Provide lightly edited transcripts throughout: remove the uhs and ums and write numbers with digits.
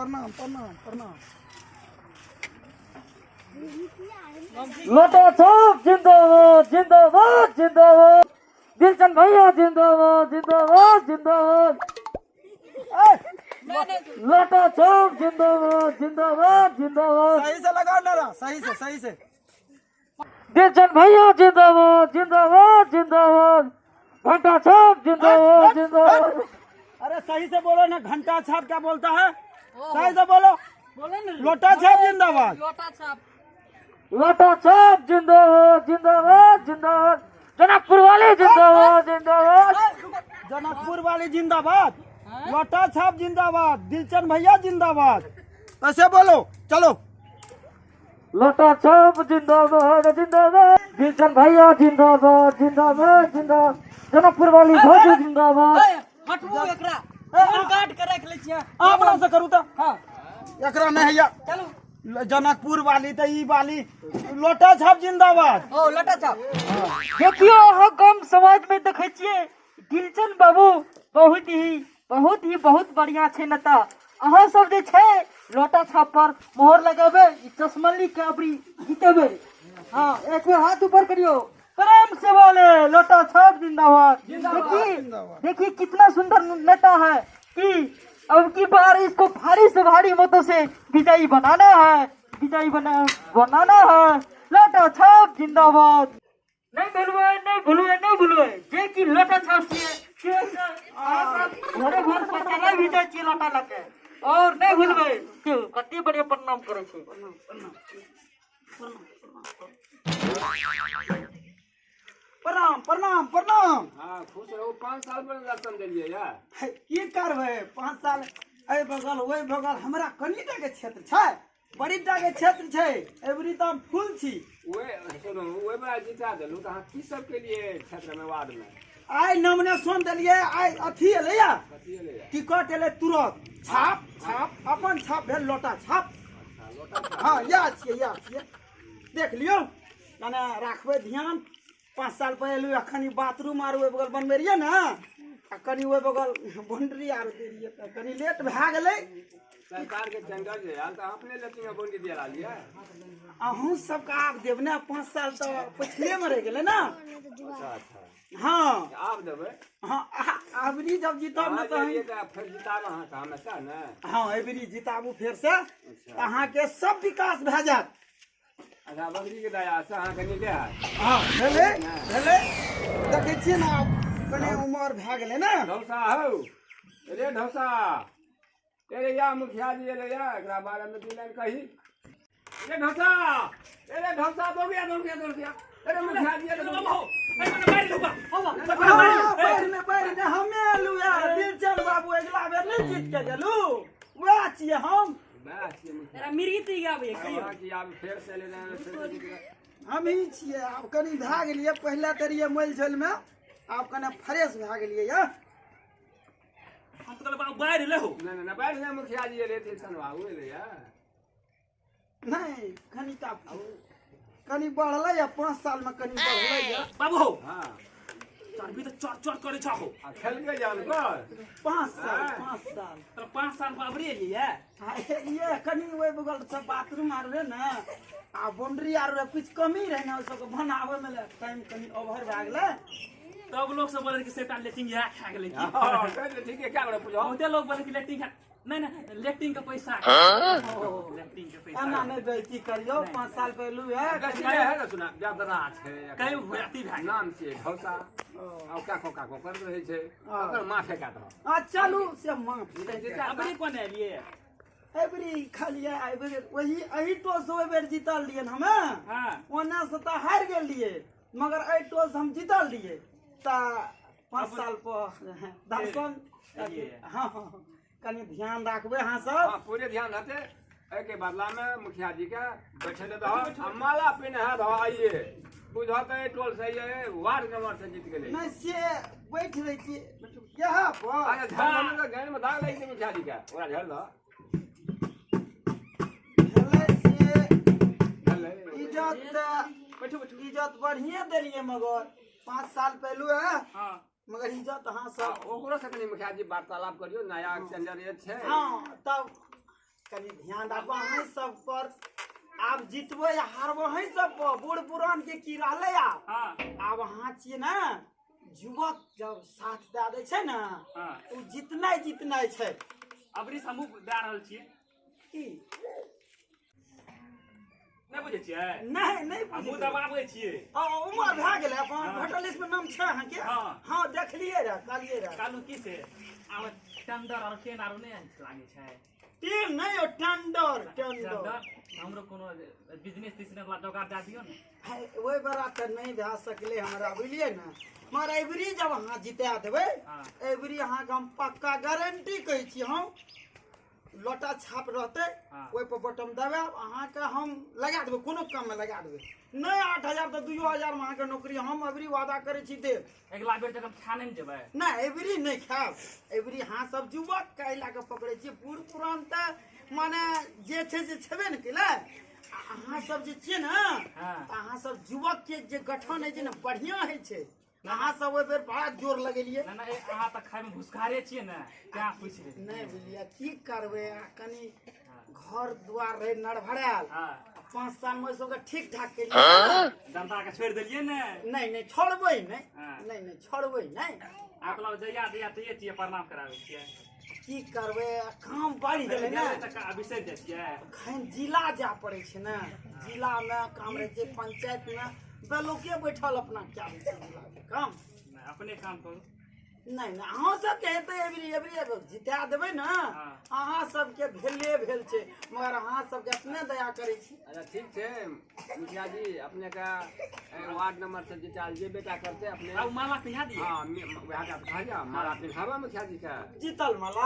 प्रणाम प्रणाम प्रणाम। लोटा छाप जिंदाबाद जिंदाबाद जिंदाबाद। दिलचंद भैया जिंदाबाद जिंदाबाद जिंदाबाद। लोटा छाप जिंदाबाद जिंदाबाद जिंदाबाद। सही से लगाओ नारा, सही से। दिलचंद भैया जिंदाबाद जिंदाबाद जिंदाबाद। घंटा छाप जिंदाबाद जिंदाबाद। अरे सही से बोलो ना, घंटा छाप क्या बोलता है? सही से बोलो। लोटा छाप जिंदाबाद। लोटा छाप जिंदाबाद जिंदाबाद जिंदाबाद। जनकपुर वाले जिंदाबाद जिंदाबाद। जनकपुर वाली जिंदाबाद। लोटा छाप जिंदाबाद। दिलचंद भैया जिंदाबाद। ऐसे बोलो, चलो। लोटा छाप जिंदाबाद जिंदाबाद। दिलचंद भैया जिंदाबाद जिंदाबाद जिंदाबाद। जनकपुर वाली भौजी जिंदाबाद। हटबो एकरा फोन काट के रख ले छियै। अपना से करू तो हां एकरा नहीं है। चलो जनकपुर वाली तो ई वाली लोटा छाप जिंदाबाद। ओ लटा छाप। देखियो अहाँ गाम समाज में देखे छियै दिलचंद बाबू बहुत बढ़िया छै नेता। अहाँ सब जे छै लोटा छाप पर मोहर लगाबे, चश्मली के अबरी जीतेबे। हाँ एक बार हाथ ऊपर करियो, प्रेम से बोले लोटा छाप जिंदाबाद। देखिए कितना सुंदर नेता है कि अब की बार इसको भारी से भारी मतों से विजयी बनाना है, बनाना है। लोटा छाप जिंदाबाद। नहीं भूलवे जे की लोटा छाप घरे घर पर चला भी जाए छी लोटा लके। और नहीं भूलवे कते बढ़िया प्रणाम करे छी। प्रणाम प्रणाम प्रणाम। हाँ खुश रहो। 5 साल में इलेक्शन दिलिए यार। की करबै 5 साल ए बगल ओए बगल हमरा कनिटा के क्षेत्र छै, बड़ीटा के क्षेत्र छै। एबरी त फूल छी। ओए सुनो, ओए बड़ा जीता देलु त हां की सब के लिए क्षेत्र में वार्ड में आइ नॉमिनेशन देलिए, आइ अथी एलै या कथी एले यार? टिकट एलै तुरंत। छाप अपन छाप भेल लोटा छाप। लोटा छाप। हाँ या छियै देख लियो कने राखबै ध्यान। 5 साल पहले अखनी बाथरूम आर ओइ बगल बनबे रहिए ना, आ कनी ओइ बगल बाउंड्री आर दे रहिए त कनी लेट भए गेलै। सरकार के टेंडर जे आल त अपने लेटिंग में बोंडी दिया लालिए। अहूँ सबके आब देब ने। 5 साल तो पिछले में रह गेलै ना। अच्छा हाँ आप देबे। हाँ अबरी जब जीतब ना तो ये त फिर जिताब हां त हमेशा ना। हाँ अबरी जिताबू फेर से अहाँ के सब विकास भए जात। अच्छा बकरी के दया से हां कनी दे। हाँ भेलै देखै छियै ना, आब कने उमर भए गेलै ना। ढौसा हो रे ढौसा। तेरे या मुखिया जी ले या एकरा बारे में 2 लाइन कही। रे ढौसा दो गया। अरे मुखिया जी ले बाबू पैर में हमे एलू यार। दिलचंद बाबू अगला बेर नहीं जीत के गेलू, वह छियै हम। तेरा मिर्गी ती आबे कहियो कि आप फेर से ले हम ही छियै। आब कनी भए गेलियै, पहले तरिये मोल झोल में, आब कने फ्रेश भए गेलियै या। हम तो बाबू बाहर ले हो। ना बैठ ना मुखिया जी ले थे सन बाबू ले यार। नहीं कनी बढ़लै या 5 साल में कनी बढ़लै या। बाबू हो हां चढ़बी तो चढ़ करे छहो। आ खेल के जान कर 5 साल तो 5 साल बाबरी लिए ये कनी ओइ बगल सब बाथरूम आर रहे ना, आ बाउंड्री आर रहे, कुछ कमी रहे ना, सब बनावे में टाइम कनी ओवर भए गेलै। तब लोग सब बोले कि सेटा लेटिंग या खा गेले की। हां ठीक है क्या करे पूछो। बहुते लोग बोले कि लेटिंग नहीं लेटिंग का पैसा लेटिंग का पैसा एना नहीं बेइज्जती करियो। 5 साल पहलू है क्या है ना सुना ज्यादा है कई भयाती भाई नाम से ढौसा और का कर रहे छे ओकर माथे काट। आ चलू से माफ अबरी कोन लिए एबरी खालिए एबरी वही अही टोस ओइ बेर जीतल लिए हमे। हां ओना से त हार गेल लिए, मगर अही टोस हम जीतल लिए त 5 साल पर दर्शन। हां कनी ध्यान रखबे हां सब। हां पूरे ध्यान रहते। ए के बदला में मुखिया जी के बैठले दो माला पिन है दो आइए बुझाते टोल से ये वार्ड नंबर से जीत गेले। नहीं से बैठ रही थी यहाँ पर। अरे धान में गाय में दाग लगी थी मुखिया जी का ओरा झड़ दो। इज्जत बढ़िया दिलिए, मगर 5 साल पहलू है। हां मगर इज्जत हाँ सब ओकरो से कनी मुखिया जी वार्तालाप करियो, नया टेंडर ये छे। हाँ तब कनी ध्यान राखो अहीं सब पर। आब जितबै या हारबो अहीं सब पर। बूढ़ पुरान के की रहले आब अहाँ छियै ना युवक, जब साथ दे दै छै ना उ जितनाइ छै। अबरी हमहू दे रहल छियै की नहीं बुझे छियै? नहीं हमहू दबाबै छियै। उमर भए गेलै अपन भोटर लिस्ट में नाम छै अहाँ के? हाँ देखलिए रे, कहलिए रे। कालू की से आब टेंडर और ट्रेन आरो नहीं लागे छै। टेंडर नहीं हो, टेंडर हमरो कोनो बिजनेस तिजनेस वाला जोगाड़ दे दियो ने। ओहि बड़ा तऽ नहीं भए सकले हमरा, बुझलिए ना। मगर एबरी जब अहाँ जिता देबै, एबरी अहाँके हम पक्का गारंटी कहै छी, हम लोटा छाप रहते ओहि पर बटन दबाब, अहाँके हम लगा देबै, कोनो काम में लगा देबै। नहीं 8,000 तो 2,000 में अहाँके नौकरी हम एबरी वादा करै छी देब। अगला बेर जब खाने में जेबै नहीं एबरी नहीं खायब। एबरी अहाँ सब युवक कह ला के पकड़े छियै, बूढ़ पुरान तऽ माने जे छै से छेबे ने केले। अहाँ सब जे छियै ने, अहाँ सब युवक के जे गठन है छै ने बढ़िया है छै। अहाँ सब ओहि बेर बड़ा जोर लगेलिए। ना अहाँ तऽ खाय में घुसखारे छियै ने, क्या पूछ रहे? नहीं बुझलिए की करबै, कनी घर द्वार रहे नड़भड़ायल। 5 साल में सबके ठीक ठाक केलिए, जनता के छोड़ देलिए ने। नहीं छोड़बै नहीं छोड़बै नहीं। आप लोग जइया चाहिए प्रणाम करावे छियै। की करबै, काम बढ़ि गेलै ने, बिसरि जाइ छियै। खैन जिला जा पड़े छै ने, जिला में काम रहे छै, पंचायत में लोके बैठल अपना क्या होइ छै जिला के काम। अपने काम करू। नहीं अहाँ सबके हेतै एबरी जिता देबै ने, अहाँ सबके भेल छै, मगर अहाँ सबके अपने दया करै छी। अच्छा ठीक छै मुखिया जी, अपने का वार्ड नंबर से जिता जे बेटा करते अपने माला पिन्हा दिए। हाँ वहाँ का कहा जा माला पिन्हावा मुखिया जी का जीतल माला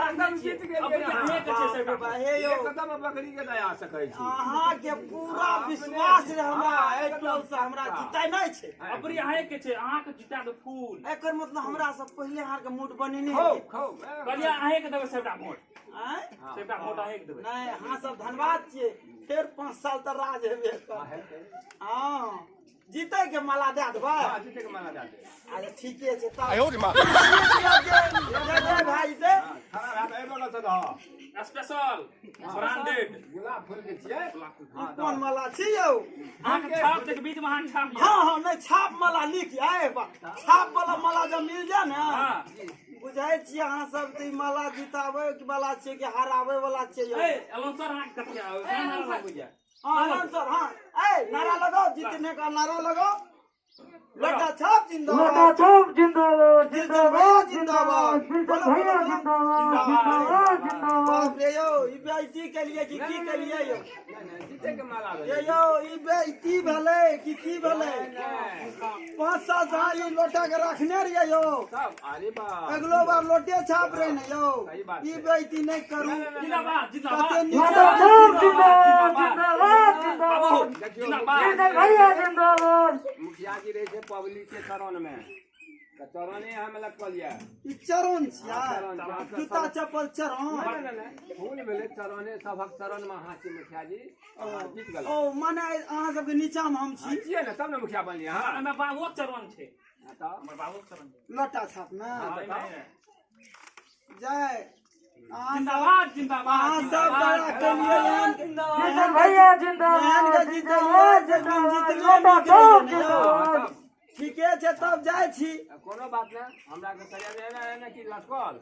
एकदम जीत गेलिए। एकदम बकरी के दया से कहै छी। अहाँ के पूरा विश्वास रहे हमरा, एहि टोल से हमरा जिताइ नहि छै। अबरी अहाँ के छै, अहाँ के जिता दो फूल। एकर मतलब हमरा सब पहले अहाँ के वोट बनेने कहलिए अहाँ के देबै सबटा वोट। सबटा वोट अहाँ के देबै। नहीं अहाँ सब धन्यवाद छियै, फेर 5 साल तक राज हेबे कर। हाँ जीते के माला दे देबै। जीते के माला दे दे। अच्छा ठीके छै तब। आयो रे मां भाई दे खड़ा रह ए बोला से रह स्पेशल ब्रांडेड गुलाब फूल के छियै। कोन माला छी यौ? अहाँ के छाप के बीच में अहाँ छाप। हाँ नहीं छाप माला लिख आए छाप वाला माला जब मिल जाए ना, बुझाइ छियै अहाँ सब तऽ ई माला जिताबै वाला छियै कि हराबै वाला छियै यौ। अलंसर अहाँ कथि नारा लागू जाय। हाँ अलंसर हाँ नारा लगाओ, जीतने का नारा लगाओ। लोटा छाप जिंदाबाद, लोटा छाप जिंदाबाद, जिंदाबाद जिंदाबाद, जिंदाबाद भैया जिंदाबाद। बाप रे यौ ई बेइज्जती के लिए की केलिए यौ? जीते के माला दे। ये यौ ई बेइज्जती भेलै कि की भेलै? 5 साल से अहाँ ई लोटा के रखने रहिए यौ। सब अरे बा अगलो बार लोटे छाप रहे ने यौ, ई बेइज्जती नहीं करू। जिंदाबाद जिंदाबाद कते लोटा छाप जिंदाबाद, जिंदाबाद जिंदाबाद जिंदाबाद भैया जिंदाबाद। मुखिया जी रहे थे पब्लिक के चरण में, तो चरणे हम लटकलिए। ई चरण छियै, चरण, जूता चप्पल चरण। नहीं फूल भेले चरणे सभक चरण में अहाँ छी मुखिया जी, जीत गेल। ओ माने अहाँ सबके नीचा में हम छी। छियै ने तब ने मुखिया बनलिए। हाँ हमें बाबू चरण छै, तो हमर बाबू चरण छै। लोटा छाप में जय जिंदाबाद जिंदाबाद अहाँ सब दया केलिए किशन भैया जिंदाबाद, जिंदाबाद जिंदाबाद। लोटा छाप जिंदाबाद। ठीके छै तब जाइ छी। कोनो बात नहीं, हमरा के सरिया ना कि लटकल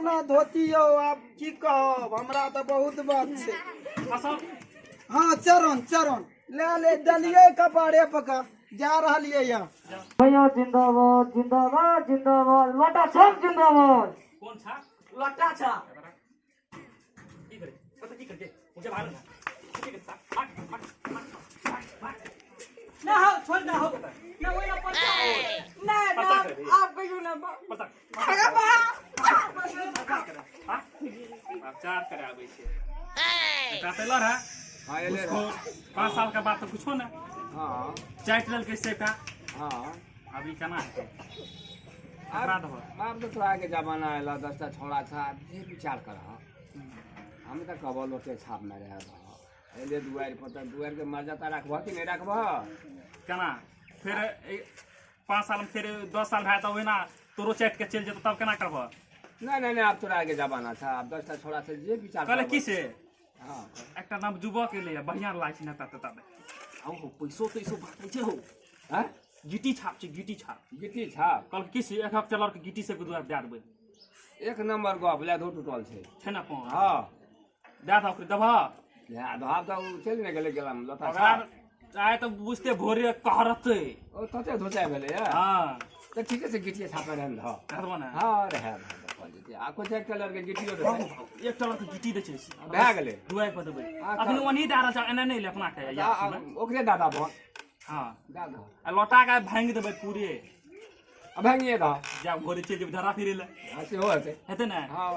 ना धोती यौ, आब की कहब, हमरा तऽ बहुत बात छै। फसल हाँ चरण ले डलिए कपाड़े पका जा रहलिए यहाँ। भैया जिंदाबाद, जिंदाबाद जिंदाबाद। लोटा छाप जिंदाबाद। कौन छा लोटा छाप की करे पता की करके मुझे बाहर ना ठीक है सा ना हो छोड़ ना हो ना वो ना पता ना आप कहियो ना पता अरे बा आप चार करे आबै छै काटेलर है। हाँ ये ले 5 साल के बाद तो कुछो ना हाँ चाट लेल के सेटा हाँ अभी केना है अब तो तोरा के जमाना है 10टा छोड़ा था जे विचार कर। हम तो कबल लोटे छाप में रह एले दुआर पर दुआर के मर्यादा रखबह कि नहीं रखबह? केना फिर 5 साल में फिर 10 साल भए तऽ ओहिना तोरो चाट के चल जेतो तब केना करबह? नहीं नहीं नहीं, अब तोरा आगे जमाना था, अब 10टा छोड़ा से जे विचार कहले करबो। की से हाँ একটা নাম যুবক এলে बढ़िया लाइट ना ता ता आओ हो पैसो तैसो बाटे छे हो हाँ गिटी छाप छे गिटी छाप गिट्टी छाप कल की से एक हफ्ता चलर के गिटी से गुदुआ दे देबे एक नंबर गप ले धो टूटल छै। छे ना पा हाँ दे दा ओकरे दबा या धाब तो चल ने गेले गेलम लता अगर आए तो बुझते भोरे कहरते ओ तते धोचा भेले या हां तो ठीक है से गिट्टी छापे रहन ध कहबो ना हाँ रहे आ को चेक कलर के गिट्टियो दे एक चलर के गिटी दे छे भए गेले दुआई पर देबे हाँ, अखनी वनी डारा जा एना नहीं ले अपना के या ओकरे दादा बो हां दादा आ लोटा का भांग देबे पूरे अब भांगिए दा जा भोरे चल जेबे धरा फिरे ले ऐसे हो है हेते ना हाँ